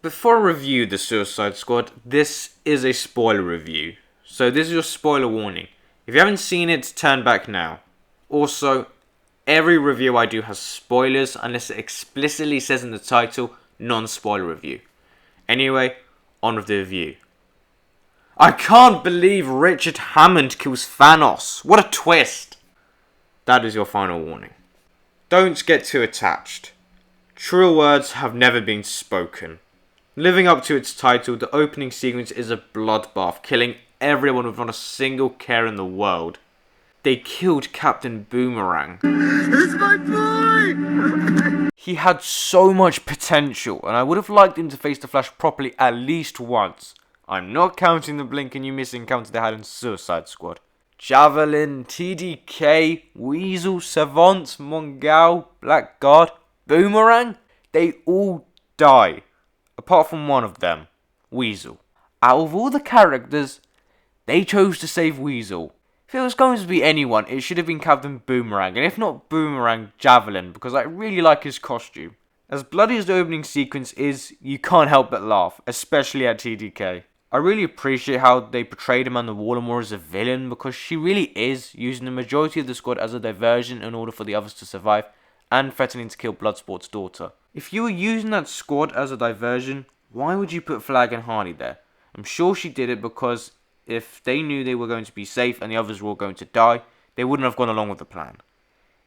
Before I review the Suicide Squad, this is a spoiler review. So this is your spoiler warning. If you haven't seen it, turn back now. Also, every review I do has spoilers unless it explicitly says in the title, non-spoiler review. Anyway, on with the review. I can't believe Richard Hammond kills Thanos. What a twist! That is your final warning. Don't get too attached. Truer words have never been spoken. Living up to its title, the opening sequence is a bloodbath, killing everyone with not a single care in the world. They killed Captain Boomerang. It's my boy! He had so much potential, and I would have liked him to face the Flash properly at least once. I'm not counting the blink and you miss encounter they had in Suicide Squad. Javelin, TDK, Weasel, Savant, Mongal, Blackguard, Boomerang, they all die. Apart from one of them, Weasel. Out of all the characters, they chose to save Weasel. If it was going to be anyone, it should have been Captain Boomerang, and if not Boomerang, Javelin, because I really like his costume. As bloody as the opening sequence is, you can't help but laugh, especially at TDK. I really appreciate how they portrayed Amanda Waller more as a villain, because she really is using the majority of the squad as a diversion in order for the others to survive, and threatening to kill Bloodsport's daughter. If you were using that squad as a diversion, why would you put Flag and Hardy there? I'm sure she did it because if they knew they were going to be safe and the others were all going to die, they wouldn't have gone along with the plan.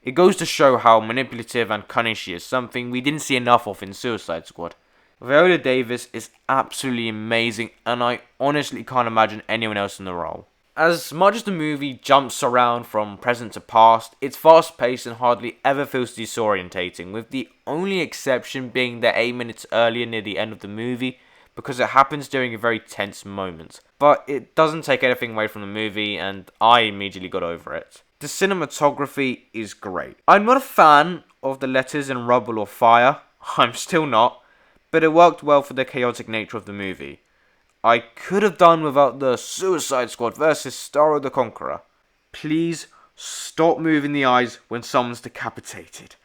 It goes to show how manipulative and cunning she is, something we didn't see enough of in Suicide Squad. Viola Davis is absolutely amazing, and I honestly can't imagine anyone else in the role. As much as the movie jumps around from present to past, it's fast-paced and hardly ever feels disorientating, with the only exception being the 8 minutes earlier near the end of the movie, because it happens during a very tense moment. But it doesn't take anything away from the movie, and I immediately got over it. The cinematography is great. I'm not a fan of the letters in rubble or fire, I'm still not, but it worked well for the chaotic nature of the movie. I could have done without the Suicide Squad versus Starro the Conqueror. Please stop moving the eyes when someone's decapitated.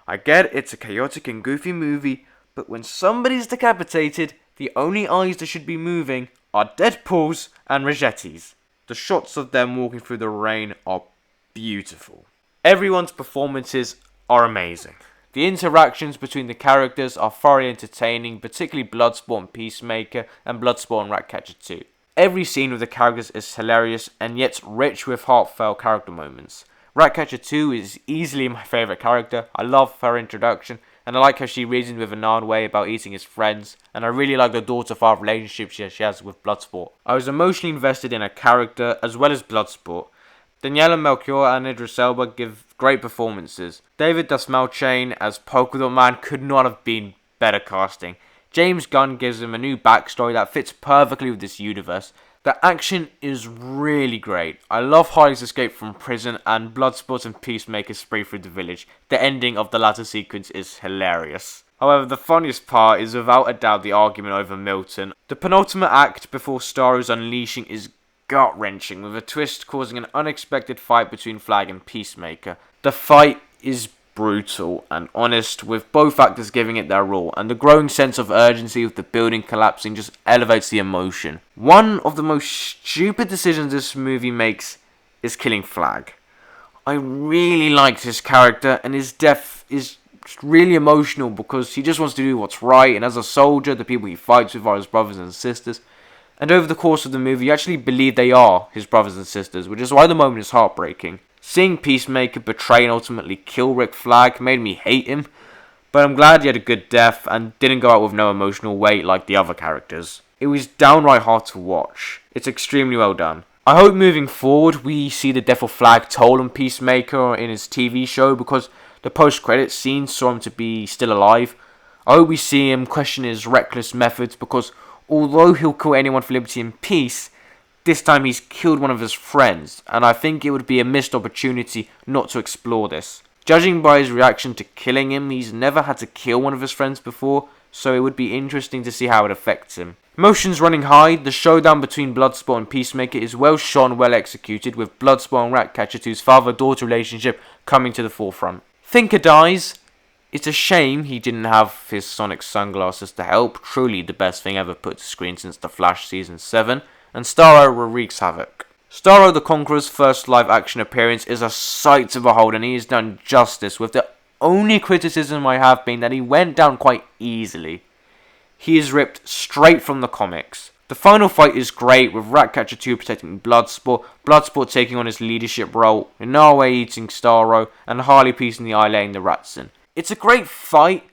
I get it's a chaotic and goofy movie, but when somebody's decapitated, the only eyes that should be moving are Deadpool's and Roggetti's. The shots of them walking through the rain are beautiful. Everyone's performances are amazing. The interactions between the characters are thoroughly entertaining, particularly Bloodsport and Peacemaker, and Bloodsport and Ratcatcher 2. Every scene with the characters is hilarious, and yet rich with heartfelt character moments. Ratcatcher 2 is easily my favourite character. I love her introduction, and I like how she reasons with a Nard way about eating his friends, and I really like the daughter-father relationship she has with Bloodsport. I was emotionally invested in her character, as well as Bloodsport. Daniela Melchior and Idris Elba give great performances. David Dastmalchian as Polka Dot Man could not have been better casting. James Gunn gives him a new backstory that fits perfectly with this universe. The action is really great. I love Harley's escape from prison and Bloodsport and Peacemaker's spree through the village. The ending of the latter sequence is hilarious. However, the funniest part is without a doubt the argument over Milton. The penultimate act before Starro's unleashing is gut-wrenching, with a twist causing an unexpected fight between Flag and Peacemaker. The fight is brutal and honest, with both actors giving it their all, and the growing sense of urgency with the building collapsing just elevates the emotion. One of the most stupid decisions this movie makes is killing Flag. I really liked his character, and his death is really emotional because he just wants to do what's right, and as a soldier, the people he fights with are his brothers and sisters. And over the course of the movie, you actually believe they are his brothers and sisters, which is why the moment is heartbreaking. Seeing Peacemaker betray and ultimately kill Rick Flag made me hate him, but I'm glad he had a good death and didn't go out with no emotional weight like the other characters. It was downright hard to watch. It's extremely well done. I hope moving forward we see the death of Flag told on Peacemaker in his TV show, because the post-credits scene saw him to be still alive. I hope we see him question his reckless methods, because although he'll kill anyone for liberty and peace, this time he's killed one of his friends, and I think it would be a missed opportunity not to explore this. Judging by his reaction to killing him, he's never had to kill one of his friends before, so it would be interesting to see how it affects him. Emotions running high, the showdown between Bloodsport and Peacemaker is well shot and well executed, with Bloodsport and Ratcatcher 2's father-daughter relationship coming to the forefront. Thinker dies, It's a shame he didn't have his sonic sunglasses to help, truly the best thing ever put to screen since The Flash Season 7, and Starro wreaks havoc. Starro the Conqueror's first live-action appearance is a sight to behold, and he has done justice, with the only criticism I have being that he went down quite easily. He is ripped straight from the comics. The final fight is great, with Ratcatcher 2 protecting Bloodsport, Bloodsport taking on his leadership role, Inoue eating Starro, and Harley piecing the eye laying the rats in. It's a great fight,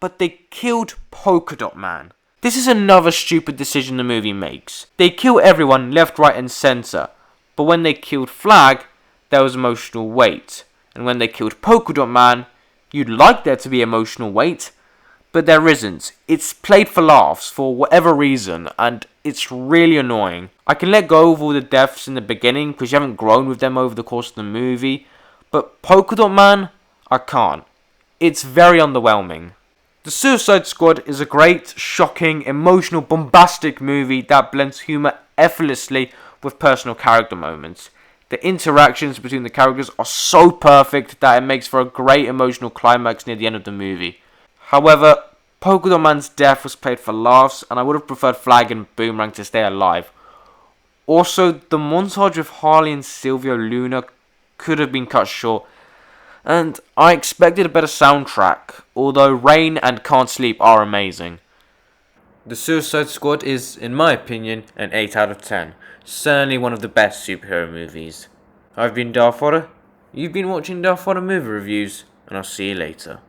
but they killed Polka Dot Man. This is another stupid decision the movie makes. They kill everyone left, right and centre, but when they killed Flag, there was emotional weight. And when they killed Polka Dot Man, you'd like there to be emotional weight, but there isn't. It's played for laughs for whatever reason, and it's really annoying. I can let go of all the deaths in the beginning because you haven't grown with them over the course of the movie, but Polka Dot Man, I can't. It's very underwhelming. The Suicide Squad is a great, shocking, emotional, bombastic movie that blends humour effortlessly with personal character moments. The interactions between the characters are so perfect that it makes for a great emotional climax near the end of the movie. However, Polka Dot Man's death was played for laughs, and I would have preferred Flag and Boomerang to stay alive. Also, the montage of Harley and Silvio Luna could have been cut short, and I expected a better soundtrack, although Rain and Can't Sleep are amazing. The Suicide Squad is, in my opinion, an 8 out of 10. Certainly one of the best superhero movies. I've been Darfodder, you've been watching Darfodder Movie Reviews, and I'll see you later.